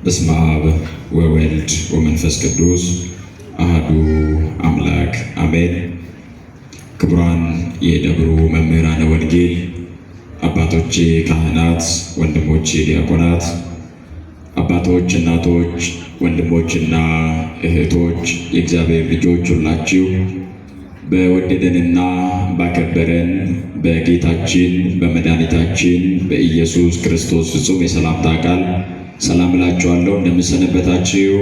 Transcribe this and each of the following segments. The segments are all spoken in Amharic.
በስመ አብ ወወልድ ወመንፈስ ቅዱስ አሐዱ አምላክ አሜን። ክቡራን የደብሩ መምህራነ ወንጌል አባቶቼ ካህናት፣ ወንድሞቼ ዲያቆናት፣ አባቶች፣ እናቶች፣ ወንድሞችና እህቶች የእግዚአብሔር ልጆች ሁላችሁ በወደደንና ባከበረን በጌታችን በመድኃኒታችን በኢየሱስ ክርስቶስ ፍጹም የሰላምታ ቃል ሰላም እላችኋለሁ። እንደምን ሰነበታችሁ?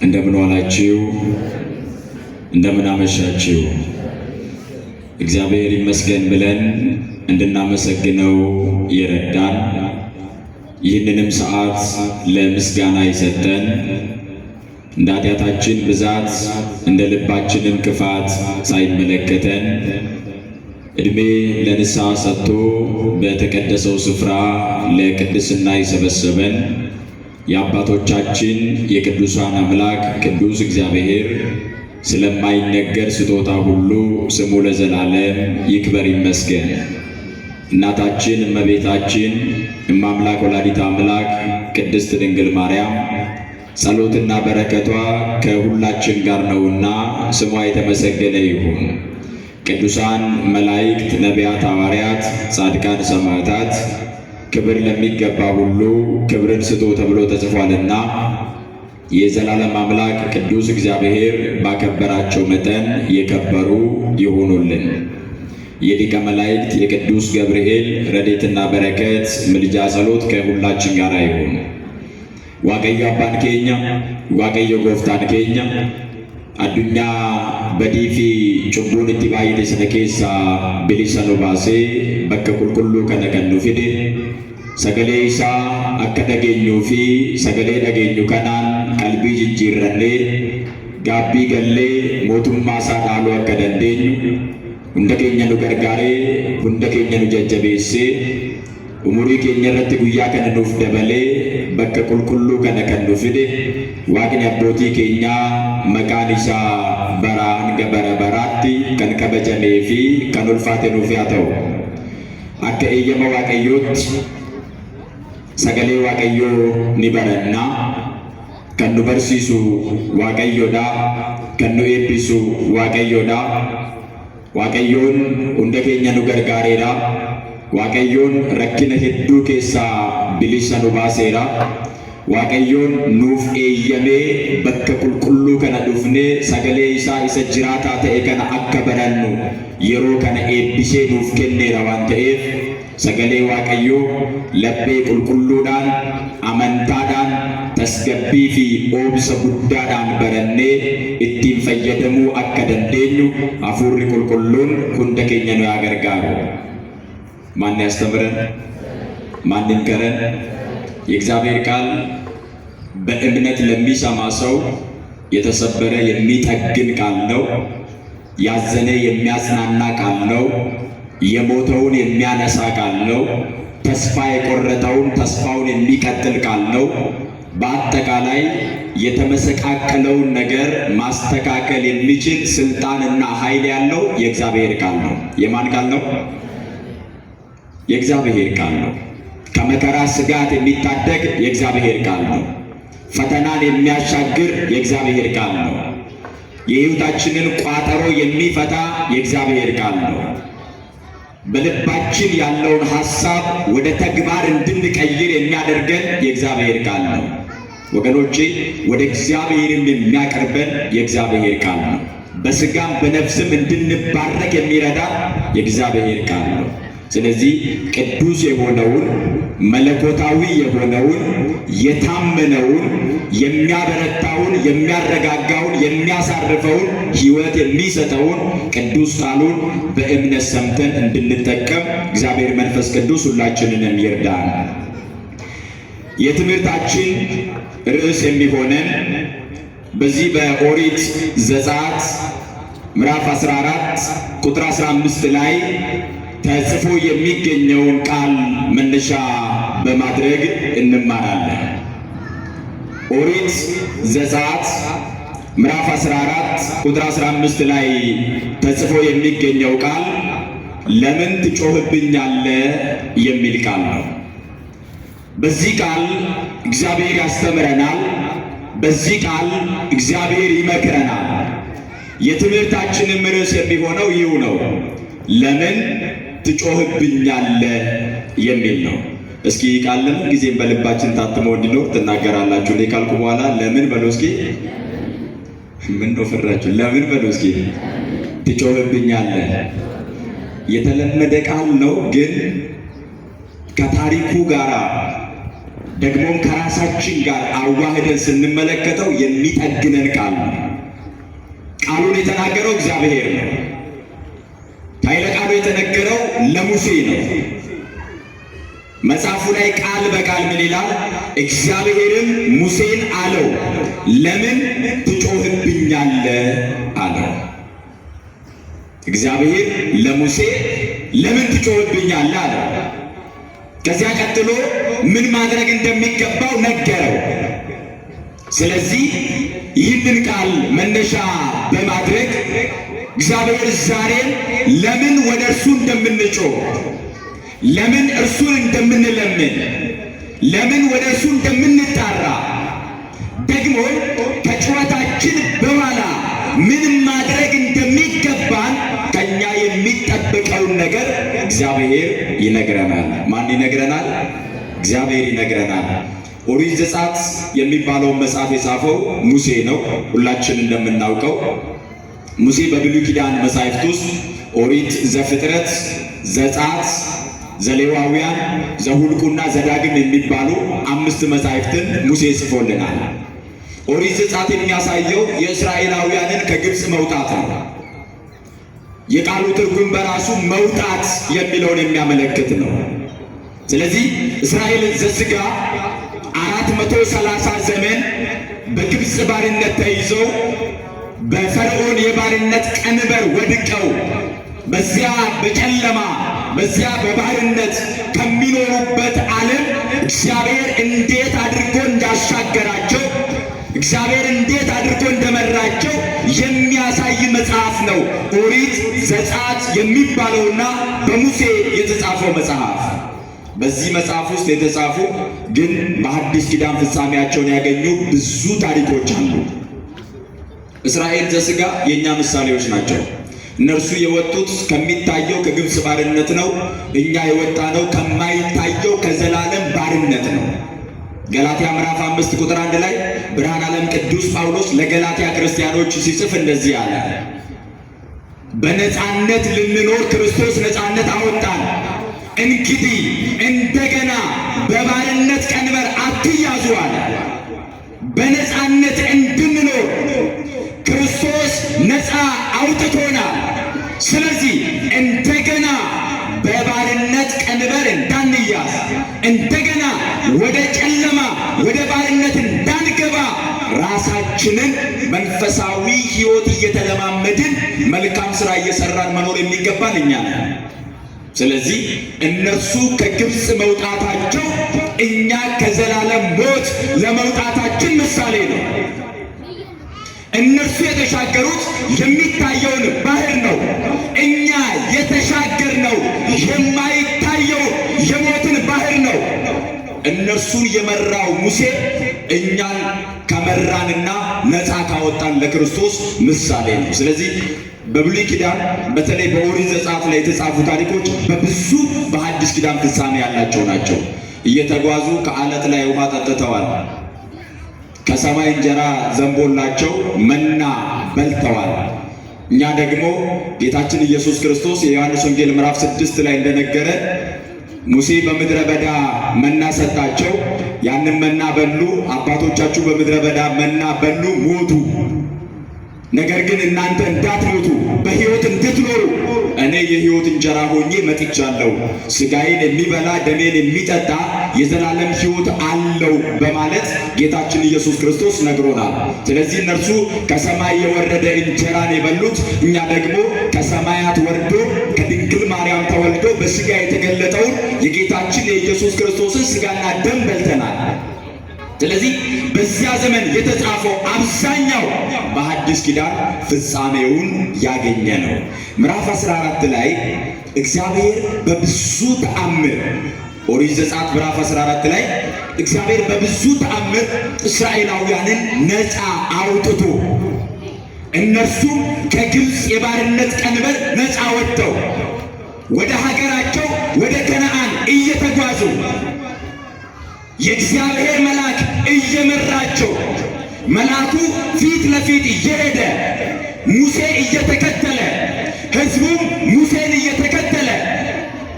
እንደምን ዋላችሁ? እንደምን አመሻችሁ? እግዚአብሔር ይመስገን ብለን እንድናመሰግነው የረዳን ይህንንም ሰዓት ለምስጋና የሰጠን እንደ ኃጢአታችን ብዛት እንደ ልባችንም ክፋት ሳይመለከተን ዕድሜ ለንስሐ ሰጥቶ በተቀደሰው ስፍራ ለቅድስና የሰበሰበን የአባቶቻችን የቅዱሳን አምላክ ቅዱስ እግዚአብሔር ስለማይነገር ስጦታ ሁሉ ስሙ ለዘላለም ይክበር ይመስገን። እናታችን እመቤታችን እማምላክ ወላዲተ አምላክ ቅድስት ድንግል ማርያም ጸሎትና በረከቷ ከሁላችን ጋር ነውና ስሟ የተመሰገነ ይሁን። ቅዱሳን መላእክት፣ ነቢያት፣ ሐዋርያት፣ ጻድቃን፣ ሰማዕታት ክብር ለሚገባ ሁሉ ክብርን ስጡ ተብሎ ተጽፏልና የዘላለም አምላክ ቅዱስ እግዚአብሔር ባከበራቸው መጠን የከበሩ ይሆኑልን። የሊቀ መላእክት የቅዱስ ገብርኤል ረድኤትና በረከት ምልጃ ጸሎት ከሁላችን ጋር ይሁን። ዋቀዮ አባን ኬኛ ዋቀዮ ጎፍታን ኬኛ አዱኛ በዲፊ ጩቡን itti baay'ate sana keessa bilisa nu baasee bakka qulqulluu kana kan nu fide sagalee isaa akka dhageenyuu fi sagalee dhageenyu kanaan qalbii jijjiirrannee gaabbii gallee mootummaa isaa dhaaluu akka dandeenyu hunda keenya nu gargaaree hunda keenya nu jajjabeessee umurii keenya irratti guyyaa kana nuuf dabalee bakka qulqulluu kana kan nu fide waaqni abbootii keenyaa maqaan isaa baraa hanga bara baraatti kan kabajamee fi kan ulfaate nuuf haa ta'u. Akka eeyyama waaqayyootti sagalee waaqayyoo ni baranna. Kan nu barsiisu waaqayyoodha, kan nu eebbisu waaqayyoodha. Waaqayyoon hunda keenya nu gargaareera. Waaqayyoon rakkina hedduu keessaa bilisa nu baaseera. Waaqayyoon nuuf eeyyamee bakka qulqulluu kana dhufnee sagalee isaa isa jiraataa ta'e kana akka barannu yeroo kana eebbisee nuuf kenneera waan ta'eef sagalee waaqayyoo laphee qulqulluudhaan amantaadhaan tasgabbii fi oobsa guddaadhaan barannee ittiin fayyadamuu akka dandeenyu hafuurri qulqulluun hunda keenya nu haa gargaaru. ማን ያስተምረን? ማን ይምከረን? የእግዚአብሔር ቃል በእምነት ለሚሰማ ሰው የተሰበረ የሚጠግን ቃል ነው። ያዘነ የሚያጽናና ቃል ነው። የሞተውን የሚያነሳ ቃል ነው። ተስፋ የቆረጠውን ተስፋውን የሚቀጥል ቃል ነው። በአጠቃላይ የተመሰቃቀለውን ነገር ማስተካከል የሚችል ስልጣንና ኃይል ያለው የእግዚአብሔር ቃል ነው። የማን ቃል ነው? የእግዚአብሔር ቃል ነው። ከመከራ ስጋት የሚታደግ የእግዚአብሔር ቃል ነው። ፈተናን የሚያሻግር የእግዚአብሔር ቃል ነው። የሕይወታችንን ቋጠሮ የሚፈታ የእግዚአብሔር ቃል ነው። በልባችን ያለውን ሐሳብ ወደ ተግባር እንድንቀይር የሚያደርገን የእግዚአብሔር ቃል ነው። ወገኖቼ ወደ እግዚአብሔርም የሚያቀርበን የእግዚአብሔር ቃል ነው። በስጋም በነፍስም እንድንባረክ የሚረዳ የእግዚአብሔር ቃል ነው። ስለዚህ ቅዱስ የሆነውን መለኮታዊ የሆነውን የታመነውን የሚያበረታውን የሚያረጋጋውን የሚያሳርፈውን ሕይወት የሚሰጠውን ቅዱስ ቃሉን በእምነት ሰምተን እንድንጠቀም እግዚአብሔር መንፈስ ቅዱስ ሁላችንንም ይርዳን። የትምህርታችን ርዕስ የሚሆነን በዚህ በኦሪት ዘጸአት ምዕራፍ 14 ቁጥር 15 ላይ ተጽፎ የሚገኘውን ቃል መነሻ በማድረግ እንማራለን። ኦሪት ዘጸአት ምዕራፍ 14 ቁጥር 15 ላይ ተጽፎ የሚገኘው ቃል ለምን ትጮህብኛለህ የሚል ቃል ነው። በዚህ ቃል እግዚአብሔር ያስተምረናል። በዚህ ቃል እግዚአብሔር ይመክረናል። የትምህርታችንም ርዕስ የሚሆነው ይህ ነው፣ ለምን ትጮህብኛለህ የሚል ነው። እስኪ ቃል ለምን ጊዜም በልባችን ታትሞ እንዲኖር ትናገራላችሁ። እንዴ ካልኩ በኋላ ለምን በሉ እስኪ። ምን ነው ፈራችሁ? ለምን በሉ እስኪ። ትጮህብኛለህ የተለመደ ቃል ነው፣ ግን ከታሪኩ ጋር ደግሞም ከራሳችን ጋር አዋህደን ስንመለከተው የሚጠግነን ቃል ነው። ቃሉን የተናገረው እግዚአብሔር ነው። ኃይለ ቃሉ የተነገረው ለሙሴ ነው። መጽሐፉ ላይ ቃል በቃል ምን ይላል? እግዚአብሔርም ሙሴን አለው ለምን ትጮህብኛለህ አለው። እግዚአብሔር ለሙሴ ለምን ትጮህብኛለህ አለው። ከዚያ ቀጥሎ ምን ማድረግ እንደሚገባው ነገረው። ስለዚህ ይህንን ቃል መነሻ በማድረግ እግዚአብሔር ዛሬም ለምን ወደ እርሱ እንደምንጮህ፣ ለምን እርሱን እንደምንለምን፣ ለምን ወደ እርሱ እንደምንጣራ፣ ደግሞ ከጩኸታችን በኋላ ምን ማድረግ እንደሚገባን ከኛ የሚጠበቀውን ነገር እግዚአብሔር ይነግረናል። ማን ይነግረናል? እግዚአብሔር ይነግረናል። ኦሪት ዘጸአት የሚባለውን መጽሐፍ የጻፈው ሙሴ ነው። ሁላችን እንደምናውቀው ሙሴ በብሉይ ኪዳን መጻሕፍት ውስጥ ኦሪት ዘፍጥረት፣ ዘጸአት፣ ዘሌዋውያን፣ ዘሁልቁና ዘዳግም የሚባሉ 5 መጻሕፍትን ሙሴ ጽፎልናል። ኦሪት ዘጸአት የሚያሳየው የእስራኤላውያንን ከግብፅ መውጣት ነው። የቃሉ ትርጉም በራሱ መውጣት የሚለውን የሚያመለክት ነው። ስለዚህ እስራኤል ዘሥጋ 430 ዘመን በግብፅ ባርነት ተይዘው በፈርዖን የባርነት ቀንበር ወድቀው በዚያ በጨለማ በዚያ በባርነት ከሚኖሩበት ዓለም እግዚአብሔር እንዴት አድርጎ እንዳሻገራቸው፣ እግዚአብሔር እንዴት አድርጎ እንደመራቸው የሚያሳይ መጽሐፍ ነው ኦሪት ዘጸአት የሚባለውና በሙሴ የተጻፈው መጽሐፍ። በዚህ መጽሐፍ ውስጥ የተጻፉ ግን በአዲስ ኪዳን ፍጻሜያቸውን ያገኙ ብዙ ታሪኮች አሉ። እስራኤል ዘሥጋ የእኛ ምሳሌዎች ናቸው። እነርሱ የወጡት ከሚታየው ከግብፅ ባርነት ነው። እኛ የወጣነው ከማይታየው ከዘላለም ባርነት ነው። ገላትያ ምዕራፍ 5 ቁጥር 1 ላይ ብርሃነ ዓለም ቅዱስ ጳውሎስ ለገላትያ ክርስቲያኖች ሲጽፍ እንደዚህ አለ፣ በነፃነት ልንኖር ክርስቶስ ነፃነት አወጣን። እንግዲህ እንደገና በባርነት ቀንበር አትያዙ አለ። በነፃነት እንድንኖር ክርስቶስ ነፃ አውጥቶናል። ስለዚህ እንደገና በባርነት ቀንበር እንዳንያዝ፣ እንደገና ወደ ጨለማ ወደ ባርነት እንዳንገባ ራሳችንን መንፈሳዊ ሕይወት እየተለማመድን መልካም ሥራ እየሰራን መኖር የሚገባን እኛ ነን። ስለዚህ እነርሱ ከግብፅ መውጣታቸው እኛ ከዘላለም ሞት ለመውጣታችን ምሳሌ ነው። እነርሱ የተሻገሩት የሚታየውን ባህር ነው። እኛ የተሻገርነው የማይታየው የሞትን ባህር ነው። እነርሱን የመራው ሙሴ እኛን ከመራንና ነፃ ካወጣን ለክርስቶስ ምሳሌ ነው። ስለዚህ በብሉይ ኪዳን በተለይ በኦሪት ዘጸአት ላይ የተጻፉ ታሪኮች በብዙ በሐዲስ ኪዳን ፍጻሜ ያላቸው ናቸው። እየተጓዙ ከዓለት ላይ ውሃ ጠጥተዋል። ከሰማይ እንጀራ ዘንቦላቸው መና በልተዋል። እኛ ደግሞ ጌታችን ኢየሱስ ክርስቶስ የዮሐንስ ወንጌል ምዕራፍ 6 ላይ እንደነገረ ሙሴ በምድረ በዳ መና ሰጣቸው። ያንን መና በሉ። አባቶቻችሁ በምድረ በዳ መና በሉ፣ ሞቱ። ነገር ግን እናንተ እንዳትሞቱ በሕይወት እንድትኖሩ እኔ የሕይወት እንጀራ ሆኜ መጥቻለሁ። ሥጋዬን የሚበላ ደሜን የሚጠጣ የዘላለም ሕይወት አለው በማለት ጌታችን ኢየሱስ ክርስቶስ ነግሮናል። ስለዚህ እነርሱ ከሰማይ የወረደ እንጀራን የበሉት፣ እኛ ደግሞ ከሰማያት ወርዶ ከድንግል ማርያም ተወልዶ በሥጋ የተገለጠውን የጌታችን የኢየሱስ ክርስቶስን ሥጋና ደም በልተናል። ስለዚህ በዚያ ዘመን የተጻፈው አብዛኛው በሐዲስ ኪዳን ፍጻሜውን ያገኘ ነው። ምዕራፍ 14 ላይ እግዚአብሔር በብዙ ተአምር ኦሪት ዘጸአት ምዕራፍ 14 ላይ እግዚአብሔር በብዙ ተአምር እስራኤላውያንን ነፃ አውጥቶ እነርሱም ከግብፅ የባርነት ቀንበር ነፃ ወጥተው ወደ ሀገራቸው ወደ ከነዓን እየተጓዙ የእግዚአብሔር መልአክ እየመራቸው መልአኩ ፊት ለፊት እየሄደ ሙሴ እየተከተለ ሕዝቡም ሙሴን እየተከተለ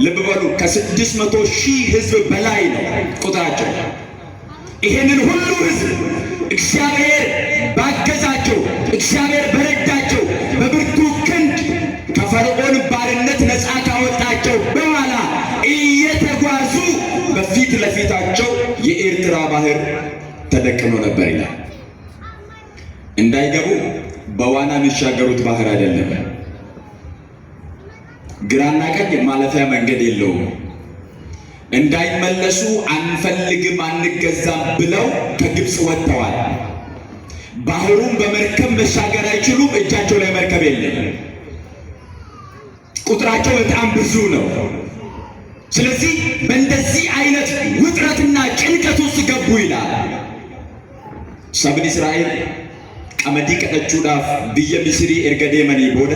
ልብ በሉ ከ600,000 ሕዝብ በላይ ነው ቁጥራቸው። ይሄንን ሁሉ ሕዝብ እግዚአብሔር ባገዛቸው እግዚአብሔር በረዳቸው በብርቱ ክንድ ከፈርዖን ባርነት ነፃ ካወጣቸው በኋላ እየተጓዙ በፊት ለፊታቸው የኤርትራ ባህር ተደቅኖ ነበር ይላል። እንዳይገቡ በዋና የሚሻገሩት ባህር አይደለም። ግራና ቀኝ ማለፊያ መንገድ የለውም። እንዳይመለሱ አንፈልግም አንገዛም ብለው ከግብፅ ወጥተዋል። ባህሩን በመርከብ መሻገር አይችሉም። እጃቸው ላይ መርከብ የለም። ቁጥራቸው በጣም ብዙ ነው። ስለዚህ በእንደዚህ አይነት ውጥረትና ጭንቀት ውስጥ ገቡ ይላል። ሰብን እስራኤል ቀመዲ ቀጠቹዳፍ ብየ ሚስሪ ኤርገዴ መኒ ቦደ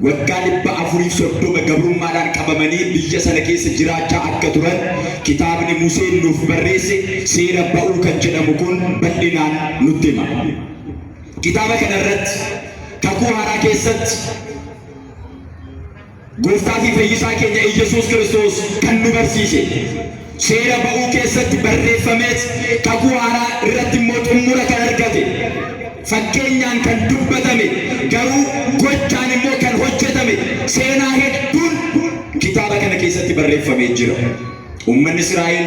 ወጋ ልባ አፉሪፍ ሶዶመ ገብሩማዳን ቀበመኒ ብየ ሰነ ኬስ ጅራቻ አከ ቱረን ኪታብኒ ሙሴን ኑፍ በሬሴ ሴረ በኡ ከን ጀደሙ ኩን በልናን ኑት ሂማ። ኪታበ ከነረት ከኩ ሃራ ኬሰት ጎፍታፊ ፈይሳ ኬኛ ኢየሱስ ክርስቶስ ከኑ በርሲሴ ሴረ በኡ ኬሰት በሬፈሜት ከኩ ሃራ irratti immoo xumura kan argate fakkeenyaan kan dubbatame garuu gochaan immoo kan hojjetame seenaa hedduun kitaaba kana keessatti barreeffamee jira. Uummanni Israa'el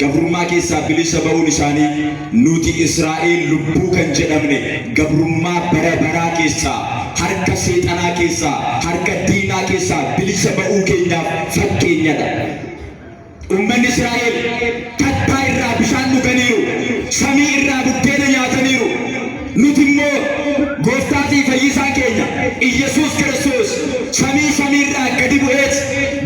gabrummaa keessaa bilisa ba'uun isaanii nuti Israa'el lubbuu kan jedhamne gabrummaa bara baraa keessaa harka seexanaa keessaa harka diinaa keessaa bilisa ba'uu keenyaaf fakkeenyadha. Uummanni Israa'el kattaa irraa bishaan dhuganiiru, samii irraa buddeena nyaataniiru. Nuti immoo gooftaatii fayyisaa keenya Iyyasuus Kiristoos samii irraa gadi bu'eet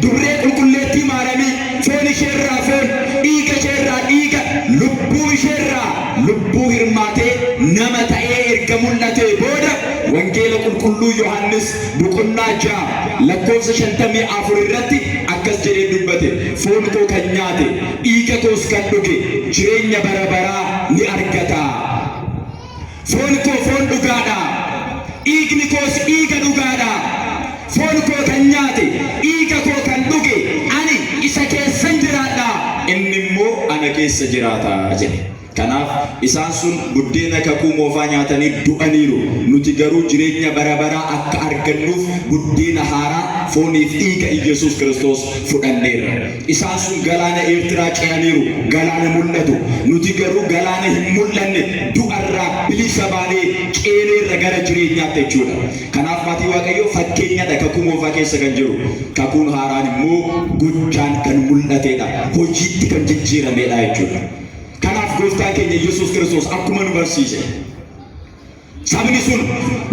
durree qulqulleettii maaramii foon isheerraa foon dhiiga isheerraa dhiiga lubbuu isheerraa lubbuu hirmaatee nama ta'ee erga mul'atee booda wangeela qulqulluu Yohaannis boqonnaa 6 lakkoofsa 54 irratti akkas jedhee dubbate foon koo kan nyaate dhiiga koos kan dhuge jireenya bara baraa ni argata. Foon koo foon dhugaadha, dhiigni koos dhiiga dhugaadha. Foon koo kan nyaate dhiiga koo kan dhuge ani isa keessan jiraadha, inni immoo ana keessa jiraata jedhe. Kanaaf isaan sun buddeena kakuu moofaa nyaatanii du'aniiru. Nuti garuu jireenya bara baraa akka argannuuf buddeena haaraa fooniif dhiiga Iyyasuus Kiristoos fudhanneerra. Isaan sun galaana Eertiraa ce'aniiru, galaana mul'atu. Nuti garuu galaana hin mul'anne du'arraa bilisa baanee ceeneerra gara jireenyaatti jechuudha. Kanaaf maatii Waaqayyoo fakkeenyadha kakuu moofaa keessa kan jiru. Kakuun haaraan immoo gochaan kan mul'atedha, hojiitti kan jijjiiramedha jechuudha. Kanaaf gooftaan keenya Iyyasuus Kiristoos akkuma nu barsiise sabni sun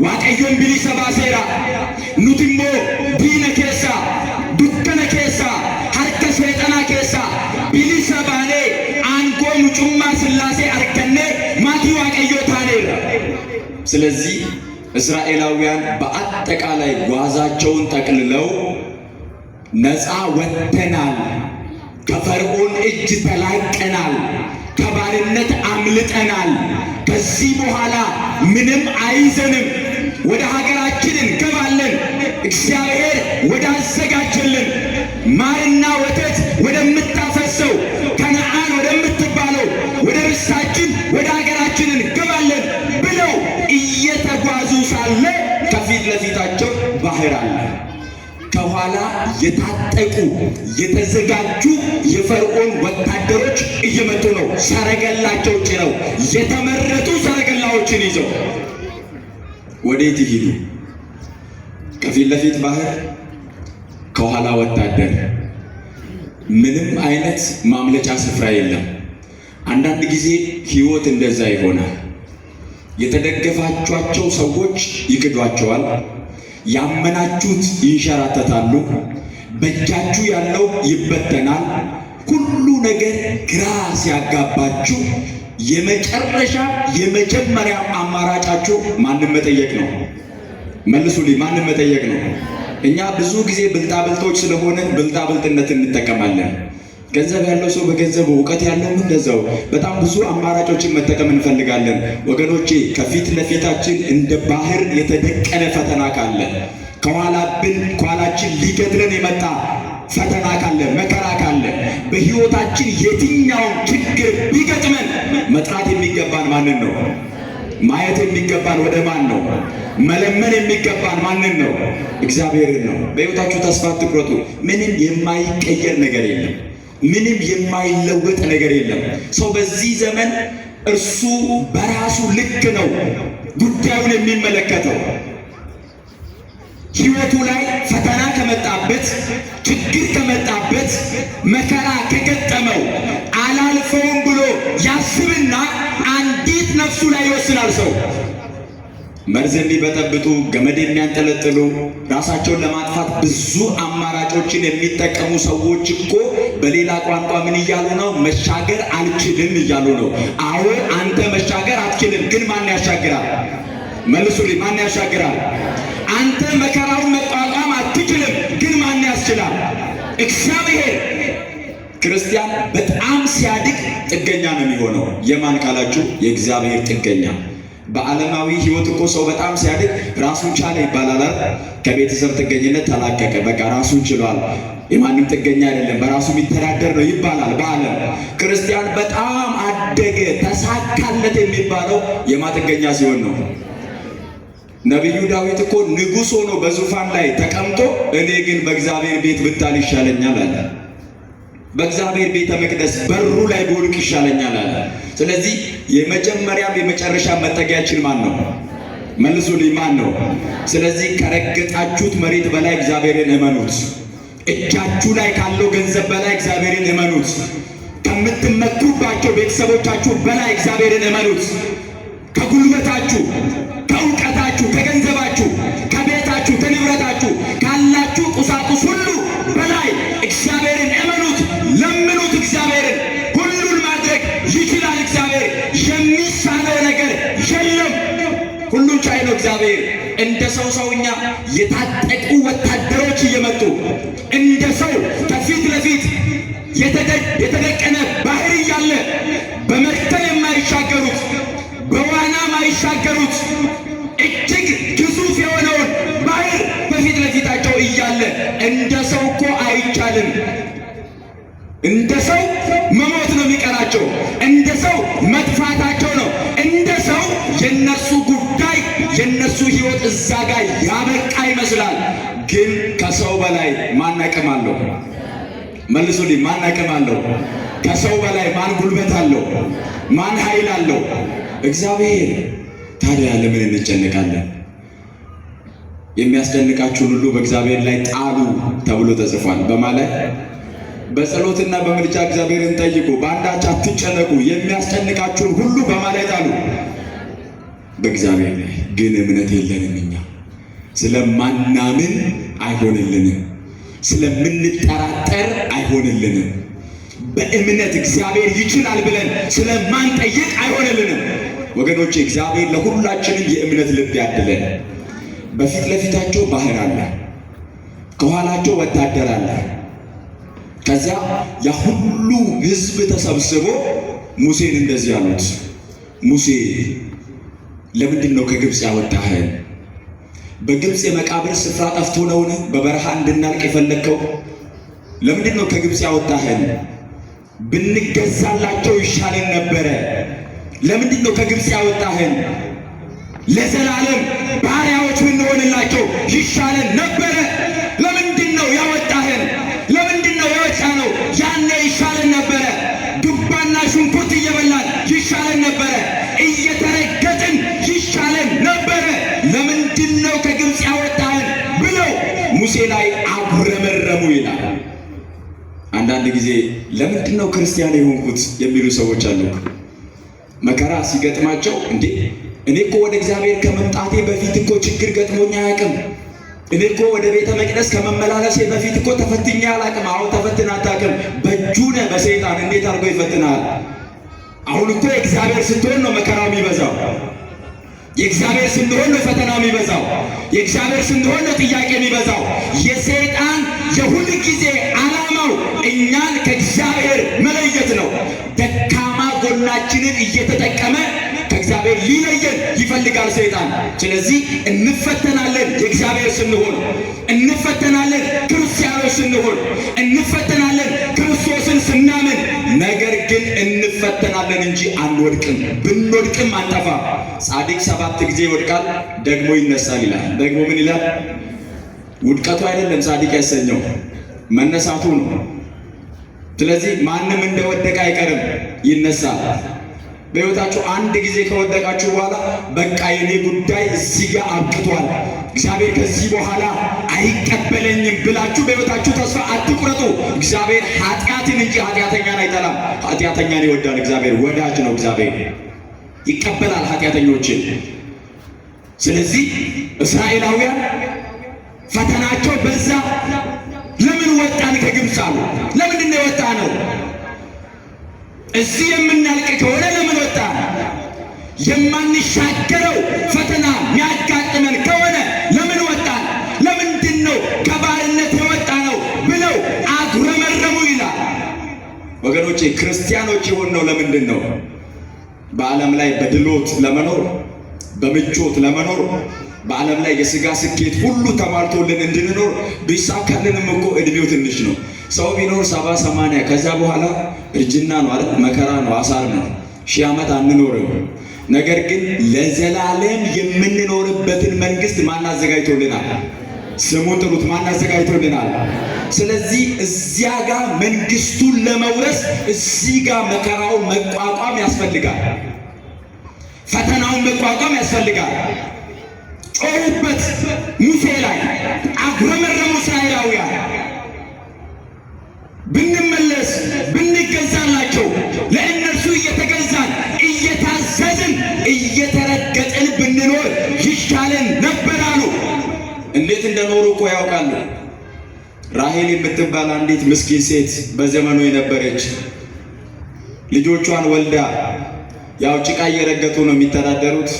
Waaqayyoon bilisa baaseera. Nuti immoo diina keessaa dukkana keessaa harka seexanaa keessaa bilisa baanee aangoo mucummaa Sillaasee argannee maatii Waaqayyoo taaneerra. ስለዚህ እስራኤላውያን በአጠቃላይ ጓዛቸውን ጠቅልለው ነፃ ወጥተናል፣ ከፈርዖን እጅ ተላቀናል፣ ከባርነት አምልጠናል፣ ከዚህ በኋላ ምንም አይዘንም፣ ወደ ሀገራችን እንገባለን፣ እግዚአብሔር ወደ አዘጋጀልን ማርና ወተት ወደምታፈሰው ከነዓን ወደምትባለው ወደ ርስታችን ወደ ሀገራችን እንገባለን ብለው እየተጓዙ ሳለ ከፊት ለፊታቸው ባህር አለ። ከኋላ የታጠቁ የተዘጋጁ የፈርዖን ወታደሮች እየመጡ ነው። ሰረገላቸው ጭነው የተመረጡ ሰረገላዎችን ይዘው ወዴት ይሄዱ? ከፊት ለፊት ባህር፣ ከኋላ ወታደር። ምንም አይነት ማምለጫ ስፍራ የለም። አንዳንድ ጊዜ ህይወት እንደዛ ይሆናል። የተደገፋቿቸው ሰዎች ይክዷቸዋል። ያመናችሁት ይንሸራተታሉ። በእጃችሁ ያለው ይበተናል። ሁሉ ነገር ግራ ሲያጋባችሁ የመጀመሪያ አማራጫችሁ ማንን መጠየቅ ነው? መልሱልኝ። ማንን መጠየቅ ነው? እኛ ብዙ ጊዜ ብልጣብልጦች ስለሆነ ብልጣብልጥነት እንጠቀማለን። ገንዘብ ያለው ሰው በገንዘቡ፣ እውቀት ያለው እንደዛው በጣም ብዙ አማራጮችን መጠቀም እንፈልጋለን። ወገኖቼ ከፊት ለፊታችን እንደ ባህር የተደቀነ ፈተና ካለ፣ ከኋላችን ሊገድለን የመጣ ፈተና ካለ፣ መከራ ካለ፣ በሕይወታችን የትኛውን ችግር ቢገጥመን መጥራት የሚገባን ማንን ነው? ማየት የሚገባን ወደ ማን ነው? መለመን የሚገባን ማንን ነው? እግዚአብሔርን ነው። በሕይወታችሁ ተስፋ አትቁረጡ። ምንም የማይቀየር ነገር የለም። ምንም የማይለወጥ ነገር የለም። ሰው በዚህ ዘመን እርሱ በራሱ ልክ ነው ጉዳዩን የሚመለከተው። ሕይወቱ ላይ ፈተና ከመጣበት፣ ችግር ከመጣበት፣ መከራ ከገጠመው አላልፈውም ብሎ ያስብና አንዲት ነፍሱ ላይ ይወስናል። ሰው መርዝ የሚበጠብጡ፣ ገመድ የሚያንጠለጥሉ፣ ራሳቸውን ለማጥፋት ብዙ አማራጮችን የሚጠቀሙ ሰዎች እኮ በሌላ ቋንቋ ምን እያሉ ነው? መሻገር አልችልም እያሉ ነው። አዎ አንተ መሻገር አትችልም፣ ግን ማን ያሻግራል? መልሱልኝ። ማን ያሻግራል? አንተ መከራውን መቋቋም አትችልም፣ ግን ማን ያስችላል? እግዚአብሔር። ክርስቲያን በጣም ሲያድግ ጥገኛ ነው የሚሆነው። የማን ካላችሁ? የእግዚአብሔር ጥገኛ። በዓለማዊ ሕይወት እኮ ሰው በጣም ሲያድግ ራሱን ቻለ ይባላል። ከቤተሰብ ጥገኝነት ተላቀቀ፣ በቃ ራሱን ችሏል፣ የማንም ጥገኛ አይደለም፣ በራሱ የሚተዳደር ነው ይባላል በዓለም። ክርስቲያን በጣም አደገ፣ ተሳካለት የሚባለው የማጥገኛ ሲሆን ነው። ነቢዩ ዳዊት እኮ ንጉሥ ሆኖ በዙፋን ላይ ተቀምጦ እኔ ግን በእግዚአብሔር ቤት ብጣል ይሻለኛል አለ። በእግዚአብሔር ቤተ መቅደስ በሩ ላይ ብወድቅ ይሻለኛል አለ። ስለዚህ የመጀመሪያም የመጨረሻ መጠጊያችን ማን ነው? መልሱልኝ። ማን ነው? ስለዚህ ከረገጣችሁት መሬት በላይ እግዚአብሔርን እመኑት። እጃችሁ ላይ ካለው ገንዘብ በላይ እግዚአብሔርን እመኑት። ከምትመኩባቸው ቤተሰቦቻችሁ በላይ እግዚአብሔርን እመኑት። ከጉልበታችሁ፣ ከእውቀታችሁ፣ ከገንዘባችሁ፣ ከቤታችሁ፣ ከንብረታችሁ፣ ካላችሁ ቁሳቁስ ሁሉ በላይ እግዚአብሔርን እመኑት፣ ለምኑት። እግዚአብሔርን ሁሉን ማድረግ ይችላል እግዚአብሔር። የሚሳነው ነገር የለም። ሁሉን ቻይ ነው እግዚአብሔር። እንደ ሰውኛ የታጠቁ ወታደሮች እየመጡ እንደ ሰው ከፊት ለፊት የተደቀነ ባህር እያለ በመርከብ የማይሻገሩት፣ በዋና ማይሻገሩት እጅግ ግዙፍ የሆነውን ባህር በፊት ለፊታቸው እያለ እንደ ሰው እኮ አይቻልም። እንደ ሰው መሞት ነው የሚቀራቸው። እንደ ሰው መጥፋታቸው ነው። እንደ ሰው የነሱ ጉዳይ፣ የነሱ ሕይወት እዛ ጋር ያበቃ ይመስላል። ግን ከሰው በላይ ማን አቅም አለው? መልሱልኝ። ማን አቅም አለው? ከሰው በላይ ማን ጉልበት አለው? ማን ኃይል አለው? እግዚአብሔር። ታዲያ ለምን እንጨነቃለን? የሚያስጨንቃችሁን ሁሉ በእግዚአብሔር ላይ ጣሉ ተብሎ ተጽፏል። በማለት በጸሎትና በምልጃ እግዚአብሔርን ጠይቁ፣ በአንዳች አትጨነቁ። የሚያስጨንቃችሁን ሁሉ በማለት ጣሉ በእግዚአብሔር ላይ። ግን እምነት የለንም እኛ። ስለማናምን አይሆንልንም። ስለምንጠራጠር አይሆንልንም። በእምነት እግዚአብሔር ይችላል ብለን ስለማንጠይቅ አይሆንልንም። ወገኖቼ እግዚአብሔር ለሁላችንም የእምነት ልብ ያድለን። በፊት ለፊታቸው ባህር አለ፣ ከኋላቸው ወታደር አለ። ከዚያ ያ ሁሉ ሕዝብ ተሰብስቦ ሙሴን እንደዚህ አሉት፣ ሙሴ ለምንድን ነው ከግብፅ ያወጣኸን? በግብፅ የመቃብር ስፍራ ጠፍቶ ነውን በበረሃ እንድናልቅ የፈለግከው? ለምንድን ነው ከግብፅ ያወጣኸን? ብንገዛላቸው ይሻለን ነበረ። ለምንድን ነው ከግብፅ ያወጣኸን? ለዘላለም ባሪያዎች ብንሆንላቸው ይሻለን ነበረ። ለምንድን ነው ያወጣኸን? ለምንድን ነው ያወጣነው? ያኔ ይሻለን ነበረ። ዱባና ሽንኩርት እየበላን ይሻለን ነበረ። እየተረገጥን ይሻለን ነበረ። ለምንድን ነው ከግብፅ ያወጣኸን ብለው ሙሴ ላይ አጉረመረሙ ይላል። አንዳንድ ጊዜ ለምንድን ነው ክርስቲያን የሆንኩት የሚሉ ሰዎች አሉ። መከራ ሲገጥማቸው እንዴ እኔ እኮ ወደ እግዚአብሔር ከመምጣቴ በፊት እኮ ችግር ገጥሞኝ አያውቅም። እኔ እኮ ወደ ቤተ መቅደስ ከመመላለሴ በፊት እኮ ተፈትኜ አላቅም። አሁን ተፈትና አታውቅም። በእጁ ነህ በሰይጣን እንዴት አድርጎ ይፈትናል? አሁን እኮ የእግዚአብሔር ስትሆን ነው መከራው የሚበዛው። የእግዚአብሔር ስንሆን ነው ፈተናው የሚበዛው። የእግዚአብሔር ስንሆን ነው ጥያቄ የሚበዛው። የሰይጣን የሁል ጊዜ ዓላማው እኛን ከእግዚአብሔር መለየት ነው። ደካማ ጎናችንን እየተጠቀመ ከእግዚአብሔር ሊለየን ይፈልጋል ሰይጣን። ስለዚህ እንፈተናለን። የእግዚአብሔር ስንሆን እንፈተናለን። ክርስቲያኖች ስንሆን እንፈተናለን። ክርስቶስን ስናምን ነገር ግን እንፈተናለን እንጂ አንወድቅም። ብንወድቅም አንጠፋ። ጻድቅ 7 ጊዜ ይወድቃል ደግሞ ይነሳል ይላል። ደግሞ ምን ይላል? ውድቀቱ አይደለም ጻድቅ ያሰኘው መነሳቱ ነው። ስለዚህ ማንም እንደወደቀ አይቀርም፣ ይነሳል። በሕይወታችሁ አንድ ጊዜ ከወደቃችሁ በኋላ በቃ የኔ ጉዳይ እዚህ ጋር አብቅቷል፣ እግዚአብሔር ከዚህ በኋላ አይቀበለኝም ብላችሁ በሕይወታችሁ ተስፋ አትቁረጡ። እግዚአብሔር ኃጢአትን እንጂ ኃጢአተኛን አይጠላም። ኃጢአተኛን ይወዳል። እግዚአብሔር ወዳጅ ነው። እግዚአብሔር ይቀበላል ኃጢአተኞችን። ስለዚህ እስራኤላውያን ፈተናቸው በዛ። ለምን ወጣን ከግብፅ አሉ። ለምንድን ነው የወጣ ነው? እዚህ የምናልቅ ከሆነ ለምን ወጣ? የማንሻገረው ፈተና የሚያጋጥመን ከሆነ ለምን ወጣ? ለምንድን ነው ከባርነት የወጣ ነው ብለው አጉረመረሙ ይላል። ወገኖቼ ክርስቲያኖች የሆነው ለምንድን ነው? በዓለም ላይ በድሎት ለመኖር፣ በምቾት ለመኖር፣ በዓለም ላይ የሥጋ ስኬት ሁሉ ተሟልቶልን እንድንኖር። ቢሳካልንም እኮ እድሜው ትንሽ ነው። ሰው ቢኖር 70 80 ከዛ በኋላ እርጅና ነው አይደል? መከራ ነው፣ አሳር ነው። 1000 ዓመት አንኖርም። ነገር ግን ለዘላለም የምንኖርበትን መንግስት ማን አዘጋጅቶልናል? ስሙ ጥሩት። ማን አዘጋጅቶልናል? ስለዚህ እዚያ ጋር መንግስቱን ለመውረስ እዚህ ጋር መከራውን መቋቋም ያስፈልጋል። ፈተናውን መቋቋም ያስፈልጋል። ጮሁበት ሙሴ ላይ አጉረመረሙ እስራኤላውያን። ብንመለስ ብንገዛላቸው ለእነርሱ እየተገዛን እየታዘዝን እየተረገጥን ብንኖር ይሻለን ነበር አሉ። እንዴት እንደኖሩ እኮ ያውቃሉ። ራሔል የምትባል አንዲት ምስኪን ሴት በዘመኑ የነበረች ልጆቿን ወልዳ ያው ጭቃ እየረገጡ ነው የሚተዳደሩት።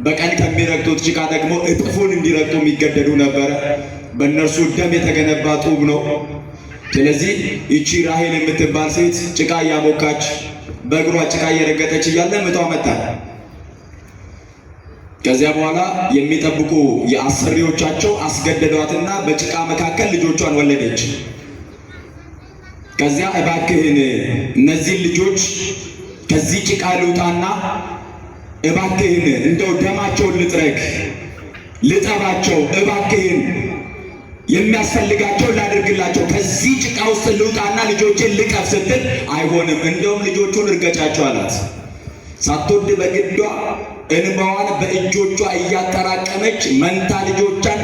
በቀን ከሚረግጡት ጭቃ ደግሞ እጥፉን እንዲረግጡ የሚገደዱ ነበረ። በእነርሱ ደም የተገነባ ጡብ ነው። ስለዚህ ይቺ ራሔል የምትባል ሴት ጭቃ እያቦካች በእግሯ ጭቃ እየረገጠች እያለ ምጧ መጣ። ከዚያ በኋላ የሚጠብቁ የአሰሪዎቻቸው አስገደዷትና በጭቃ መካከል ልጆቿን ወለደች። ከዚያ እባክህን እነዚህን ልጆች ከዚህ ጭቃ ልውጣና እባክህን እንደው ደማቸውን ልጥረግ፣ ልጠባቸው፣ እባክህን የሚያስፈልጋቸው ላድርግላቸው፣ ከዚህ ጭቃ ውስጥ ልውጣና ልጆችን ልቀፍ ስትል አይሆንም፣ እንደውም ልጆቹን እርገጫቸው አላት። ሳትወድ በግዷ እንባዋን በእጆቿ እያጠራቀመች መንታ ልጆቿን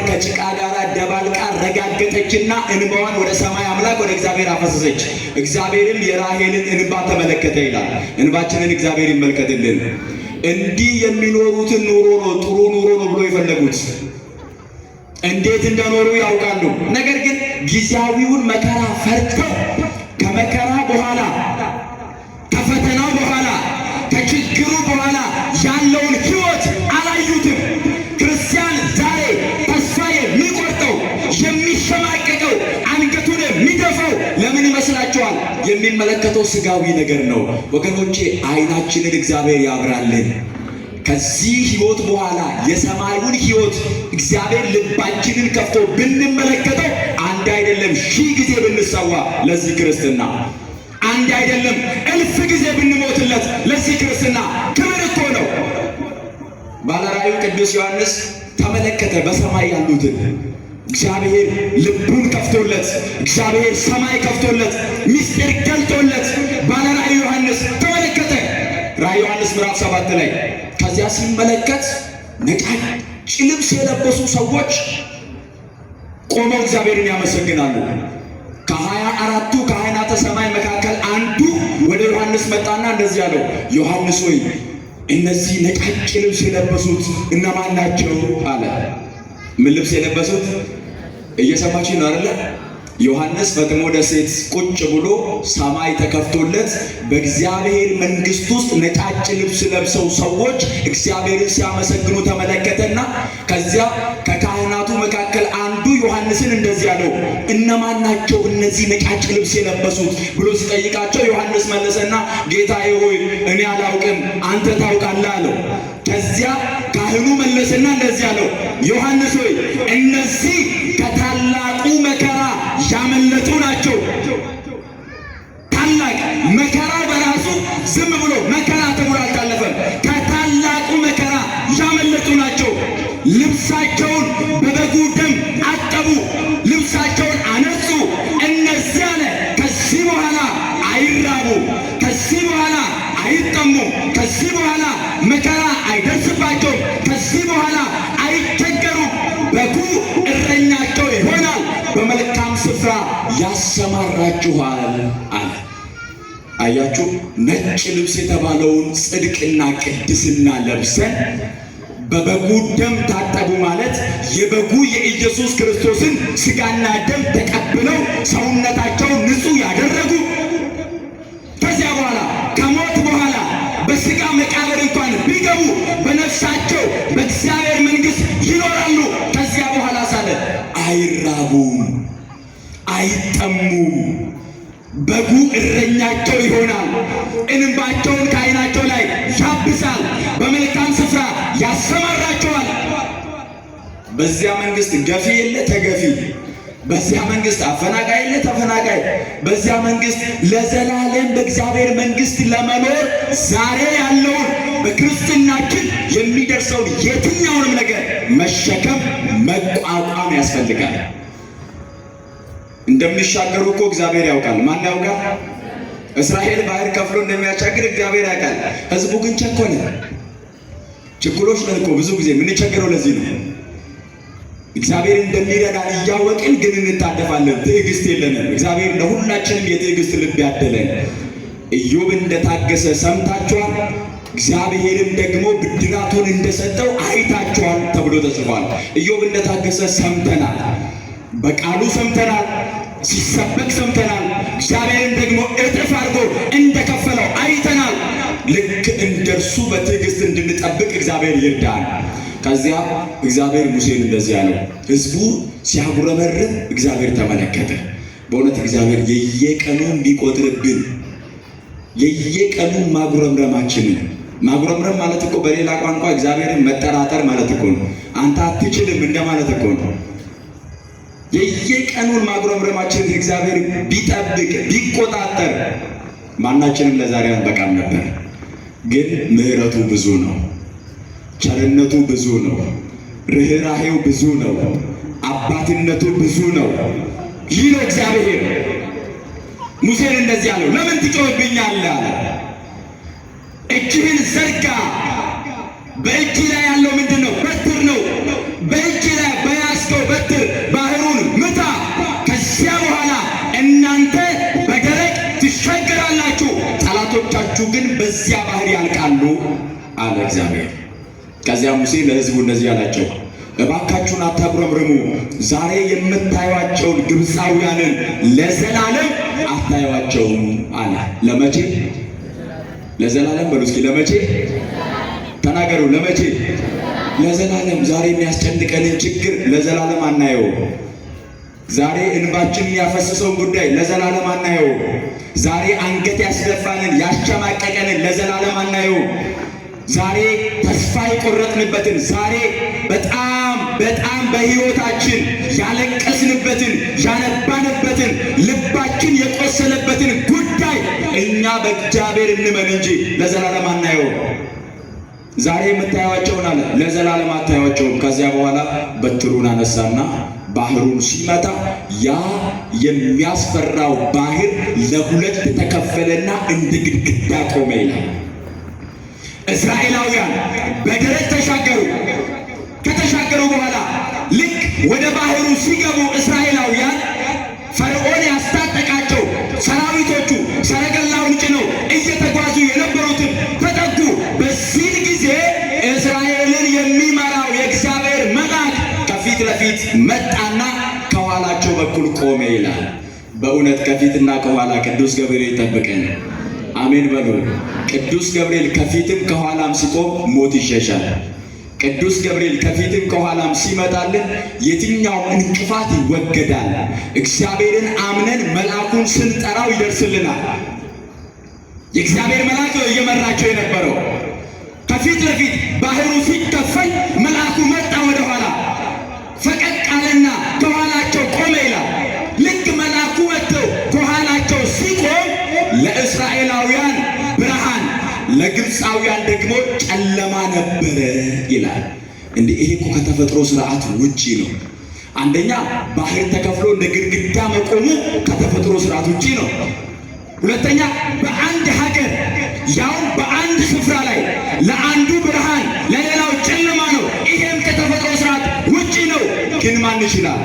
ከጭቃ ጋር ደባልቃ ረጋገጠችና እንባዋን ወደ ሰማይ አምላክ ወደ እግዚአብሔር አፈሰሰች። እግዚአብሔርም የራሔልን እንባ ተመለከተ ይላል። እንባችንን እግዚአብሔር ይመልከትልን። እንዲህ የሚኖሩትን ኑሮ ነው ጥሩ ኑሮ ነው ብሎ የፈለጉት። እንዴት እንደኖሩ ያውቃሉ። ነገር ግን ጊዜያዊውን መከራ ፈርተው ከመከራ በኋላ ከፈተናው በኋላ ከችግሩ በኋላ ያለውን ሕይወት አላዩትም። ክርስቲያን ዛሬ ተስፋ የሚቆርጠው የሚሸማቀቀው አንገቱን የሚደፋው ለምን ይመስላችኋል? የሚመለከተው ስጋዊ ነገር ነው። ወገኖቼ ዓይናችንን እግዚአብሔር ያብራልን። ከዚህ ሕይወት በኋላ የሰማዩን ሕይወት እግዚአብሔር ልባችንን ከፍቶ ብንመለከተው አንድ አይደለም 1000 ጊዜ ብንሰዋ ለዚህ ክርስትና፣ አንድ አይደለም 1000 ጊዜ ብንሞትለት ለዚህ ክርስትና ክብር እኮ ነው። ባለራእዩ ቅዱስ ዮሐንስ ተመለከተ በሰማይ ያሉትን። እግዚአብሔር ልቡን ከፍቶለት፣ እግዚአብሔር ሰማይ ከፍቶለት፣ ምስጢር ገልጦለት ባለራእዩ ዮሐንስ ተመለከተ። ራእይ ዮሐንስ ምዕራፍ 7 ላይ ከዚያ ሲመለከት ነጫጭ ልብስ የለበሱ ሰዎች ቆመው እግዚአብሔርን ያመሰግናሉ። ከ24ቱ ካህናተ ሰማይ መካከል አንዱ ወደ ዮሐንስ መጣና እንደዚህ አለው፣ ዮሐንስ ሆይ እነዚህ ነጫጭ ልብስ የለበሱት እነማን ናቸው አለ። ምን ልብስ የለበሱት? እየሰማችሁ ነው አይደለ? ዮሐንስ ፈጥሞ ደሴት ቁጭ ብሎ ሰማይ ተከፍቶለት በእግዚአብሔር መንግሥት ውስጥ ነጫጭ ልብስ ለብሰው ሰዎች እግዚአብሔርን ሲያመሰግኑ ተመለከተና ከዚያ ከካህናቱ መካከል አንዱ ዮሐንስን እንደዚህ አለው፣ እነማን ናቸው እነዚህ ነጫጭ ልብስ የለበሱት ብሎ ሲጠይቃቸው ዮሐንስ መለሰና ጌታዬ ሆይ እኔ አላውቅም፣ አንተ ታውቃለህ አለው። ከዚያ ካህኑ መለሰና እንደዚህ አለው፣ ዮሐንስ ሆይ እነዚህ ከታላቁ መከራ ያመለጡ ናቸው። ታላቅ መከራ በራሱ ዝም ብሎ መከራ ተብሎ አልታለፈም። ከታላቁ መከራ ያመለጡ ናቸው። ልብሳቸውን በበጉ ደም አጠቡ፣ ልብሳቸውን አነጹ። እነዚያ ከዚህ በኋላ አይራቡ፣ ከዚህ በኋላ አይጠሙ፣ ከዚህ በኋላ መከራ አይደርስባቸውም፣ ከዚህ በኋላ አይቸገሩም። በጉ እረኛቸው ይሆናል፣ በመልካም ስፍራ ያሰማራችኋል አለ። አያችሁ፣ ነጭ ልብስ የተባለውን ጽድቅና ቅድስና ለብሰን በበጉ ደም ታጠቡ ማለት የበጉ የኢየሱስ ክርስቶስን ሥጋና ደም ተቀብለው ሰውነታቸውን ንጹሕ ያደረጉ፣ ከዚያ በኋላ ከሞት በኋላ በሥጋ መቃብር እንኳን ቢገቡ በነፍሳቸው በእግዚአብሔር መንግሥት ይኖራሉ። ከዚያ በኋላ ሳለ አይራቡም፣ አይጠሙም። በጉ እረኛቸው ይሆናል፣ እንባቸውን ከዓይናቸው ላይ ያብሳል፣ በመልካም ስፍራ ያሰማራቸዋል። በዚያ መንግሥት ገፊ የለ ተገፊ፣ በዚያ መንግሥት አፈናቃይ የለ ተፈናቃይ፣ በዚያ መንግሥት ለዘላለም በእግዚአብሔር መንግሥት ለመኖር ዛሬ ያለውን በክርስትናችን የሚደርሰውን የትኛውንም ነገር መሸከም መቋቋም ያስፈልጋል። እንደሚሻገሩ እኮ እግዚአብሔር ያውቃል። ማን ያውቃል? እስራኤል ባህር ከፍሎ እንደሚያሻግር እግዚአብሔር ያውቃል። ሕዝቡ ግን ቸኮለ። ችኩሎች ነን እኮ ብዙ ጊዜ የምንቸገረው ለዚህ ነው። እግዚአብሔር እንደሚረዳን እያወቅን ግን እንታደፋለን። ትዕግስት የለንም። እግዚአብሔር ለሁላችንም የትዕግስት ልብ ያደለን። ኢዮብ እንደታገሰ ሰምታችኋል፣ እግዚአብሔርም ደግሞ ብድራቱን እንደሰጠው አይታችኋል ተብሎ ተጽፏል። ኢዮብ እንደታገሰ ሰምተናል፣ በቃሉ ሰምተናል፣ ሲሰበክ ሰምተናል። እግዚአብሔርን ደግሞ እጥፍ አድርጎ እንደከፈለው አይተናል። ልክ እንደርሱ በትዕግስት እንድንጠብቅ እግዚአብሔር ይርዳል። ከዚያ እግዚአብሔር ሙሴን እንደዚህ አለው፣ ሕዝቡ ሲያጉረመርም እግዚአብሔር ተመለከተ። በእውነት እግዚአብሔር የየቀኑን ቢቆጥርብን የየቀኑን ማጉረምረማችንን፣ ማጉረምረም ማለት እኮ በሌላ ቋንቋ እግዚአብሔርን መጠራጠር ማለት እኮ ነው። አንተ አትችልም እንደማለት እኮ ነው። የየቀኑን ማጉረምረማችንን እግዚአብሔር ቢጠብቅ ቢቆጣጠር ማናችንም ለዛሬ አንበቃም ነበር። ግን ምሕረቱ ብዙ ነው፣ ቸርነቱ ብዙ ነው፣ ርኅራኄው ብዙ ነው፣ አባትነቱ ብዙ ነው። ይህ ነው እግዚአብሔር። ሙሴን እንደዚህ አለው፣ ለምን ትጮህብኛለህ አለ። እጅህን ዘርጋ። በእጅ ላይ ያለው ምንድን ነው? በትር ነው። በእጅ ላይ በያዝከው በትር ባህሩን ምታ። ከዚያ በኋላ እናንተ በደረቅ ትሻገራላችሁ፣ ጠላቶቻችሁ ግን በዚያ ባህር ያልቃሉ አለ እግዚአብሔር። ከዚያ ሙሴ ለሕዝቡ እንደዚህ አላቸው፣ እባካችሁን አታጉረምርሙ። ዛሬ የምታዩዋቸውን ግብፃውያንን ለዘላለም አታዩዋቸውም አለ። ለመቼ? ለዘላለም በሉ እስኪ። ለመቼ ተናገሩ። ለመቼ? ለዘላለም። ዛሬ የሚያስጨንቀንን ችግር ለዘላለም አናየው። ዛሬ እንባችን ያፈሰሰውን ጉዳይ ለዘላለም አናየው። ዛሬ አንገት ያስደፋንን ያሸማቀቀንን ለዘላለም አናየው። ዛሬ ተስፋ የቆረጥንበትን፣ ዛሬ በጣም በሕይወታችን ያለቀስንበትን፣ ያነባንበትን፣ ልባችን የቆሰለበትን ጉዳይ እኛ በእግዚአብሔር እንመን እንጂ ለዘላለም አናየው። ዛሬ የምታዩዋቸውን አለ ለዘላለም አታዩዋቸውም። ከዚያ በኋላ በትሩን አነሳና ባህሩን ሲመታ ያ የሚያስፈራው ባህር ለሁለት ተከፈለና እንደ ግድግዳ ቆመ ይላል። እስራኤላውያን በደረቅ ተሻገሩ። ከተሻገሩ በኋላ ልክ ወደ ባህሩ ሲገቡ እስራኤላውያን ፈርዖን ያስታጠቃቸው ሰራዊቶቹ ሰረገላውን ጭነው እየተጓዙ የነበሩትን ተጠጉ። በዚህ ጊዜ እስራኤልን የሚመራው የእግዚአብሔር መልአክ ከፊት በእውነት ከፊትና ከኋላ ቅዱስ ገብርኤል ይጠብቀን። አሜን በሉ። ቅዱስ ገብርኤል ከፊትም ከኋላም ሲቆም ሞት ይሸሻል። ቅዱስ ገብርኤል ከፊትም ከኋላም ሲመጣልን የትኛውም እንቅፋት ይወገዳል። እግዚአብሔርን አምነን መልአኩን ስንጠራው ይደርስልናል። የእግዚአብሔር መልአክ ነው እየመራቸው የነበረው። ከፊት ለፊት ባህሩ ሲከፈል መልአኩ መጣ ወደ ኋላ፣ ፈቀቅ አለና ከኋላቸው ቆመ ይላል። ልክ መልአኩ ወጥተው ከኋላቸው ሲቆም ለእስራኤላውያን ብርሃን፣ ለግብፃውያን ደግሞ ጨለማ ነበረ ይላል። እንዲህ ይሄ እኮ ከተፈጥሮ ስርዓት ውጪ ነው። አንደኛ ባህር ተከፍሎ እንደ ግድግዳ መቆሙ ከተፈጥሮ ስርዓት ውጪ ነው። ሁለተኛ በአንድ ሀገር ያው በአንድ ስፍራ ላይ ለአንዱ ብርሃን ለሌላው ጨለማ ነው። ይሄም ከተፈጥሮ ስርዓት ውጪ ነው። ግን ማን ይችላል?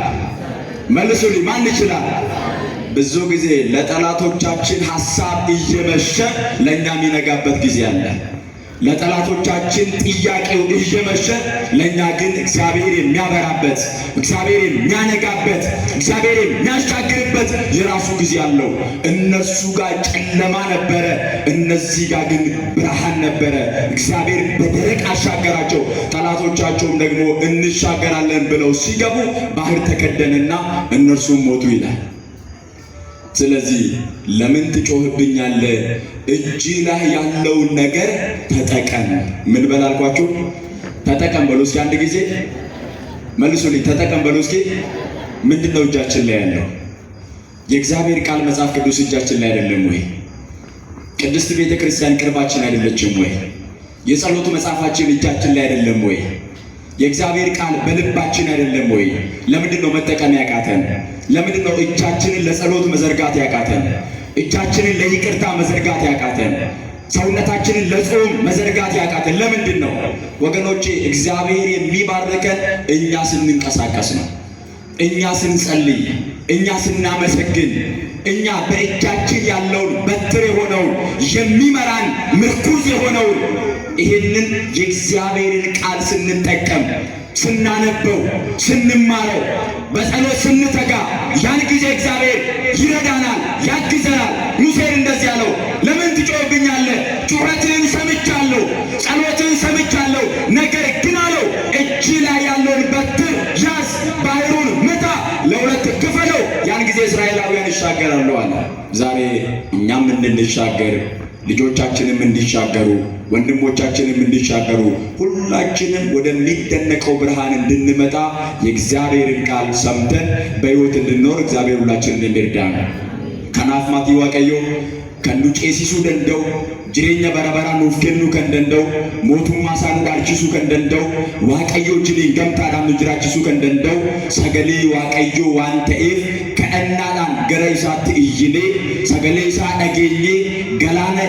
መልሱልኝ፣ ማን ይችላል? ብዙ ጊዜ ለጠላቶቻችን ሐሳብ እየመሸ ለእኛ የሚነጋበት ጊዜ አለ። ለጠላቶቻችን ጥያቄው እየመሸ ለእኛ ግን እግዚአብሔር የሚያበራበት፣ እግዚአብሔር የሚያነጋበት፣ እግዚአብሔር የሚያሻግርበት የራሱ ጊዜ አለው። እነሱ ጋር ጨለማ ነበረ፣ እነዚህ ጋር ግን ብርሃን ነበረ። እግዚአብሔር በደረቅ አሻገራቸው። ጠላቶቻቸውም ደግሞ እንሻገራለን ብለው ሲገቡ ባህር ተከደነና እነርሱም ሞቱ ይላል። ስለዚህ ለምን ትጮህብኛለህ? እጅ ላይ ያለውን ነገር ተጠቀም። ምን በላልኳችሁ? ተጠቀም በሉ እስኪ አንድ ጊዜ መልሱልኝ። ተጠቀም በሉ እስኪ። ምንድነው እጃችን ላይ ያለው? የእግዚአብሔር ቃል መጽሐፍ ቅዱስ እጃችን ላይ አይደለም ወይ? ቅድስት ቤተ ክርስቲያን ቅርባችን አይደለችም ወይ? የጸሎቱ መጽሐፋችን እጃችን ላይ አይደለም ወይ? የእግዚአብሔር ቃል በልባችን አይደለም ወይ? ለምንድነው መጠቀም ያቃተን? ለምንድነው እጃችንን ለጸሎት መዘርጋት ያቃተን? እጃችንን ለይቅርታ መዘርጋት ያቃተን? ሰውነታችንን ለጾም መዘርጋት ያቃተን ለምንድን ነው? ወገኖቼ እግዚአብሔር የሚባርከን እኛ ስንንቀሳቀስ ነው። እኛ ስንጸልይ፣ እኛ ስናመሰግን፣ እኛ በእጃችን ያለውን በትር የሆነውን የሚመራን ምርኩዝ የሆነውን ይህንን የእግዚአብሔርን ቃል ስንጠቀም፣ ስናነበው፣ ስንማረው፣ በጸሎት ስንተጋ ያን ጊዜ እግዚአብሔር ይረዳናል፣ ያግዘናል። ሙሴን እንደዚህ ያለው ለምን ትጮህብኛለህ? ጩኸትህን ሰምቻለሁ፣ ጸሎትህን ሰምቻለሁ። ነገር ግን አለው እጅ ላይ ያለውን በትር ያዝ፣ ባህሩን ምታ፣ ለሁለት ክፈለው፣ ያን ጊዜ እስራኤላውያን ይሻገራሉ አለ። ዛሬ እኛም እንድንሻገር፣ ልጆቻችንም እንዲሻገሩ፣ ወንድሞቻችንም እንዲሻገሩ፣ ሁላችንም ወደሚደነቀው ብርሃን እንድንመጣ የእግዚአብሔርን ቃል ሰምተን በሕይወት እንድንኖር እግዚአብሔር ሁላችንን እንዲርዳን። ከናፍ ማቲ ዋቀዮ ከኑ ጨሲሱ ደንደው ጅሬኛ በረበራ ኑፍ kennu kan danda'u mootummaa isaa nu dhaalchisuu kan danda'u waaqayyo wajjin gamtaadhaan nu jiraachisuu kan danda'u sagalee waaqayyo waan ta'eef kadhannaadhaan gara isaatti iyyinee sagalee isaa dhageenyee galaana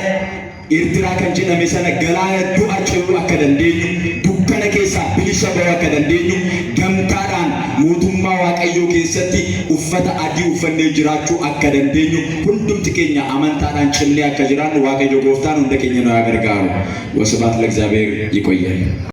Eertiraa kan jedhame sana galaana du'a ce'uu akka dandeenyu, dukkana keessaa bilisa ba'uu akka dandeenyu, gamtaadhaan mootummaa waaqayyoo keessatti uffata adii uffannee jiraachuu akka dandeenyu, hundumti keenya amantaadhaan cimnee akka jiraannu waaqayyo gooftaan hunda keenya nu haa gargaaru. Wasbaat ለእግዚአብሔር። ይቆየን።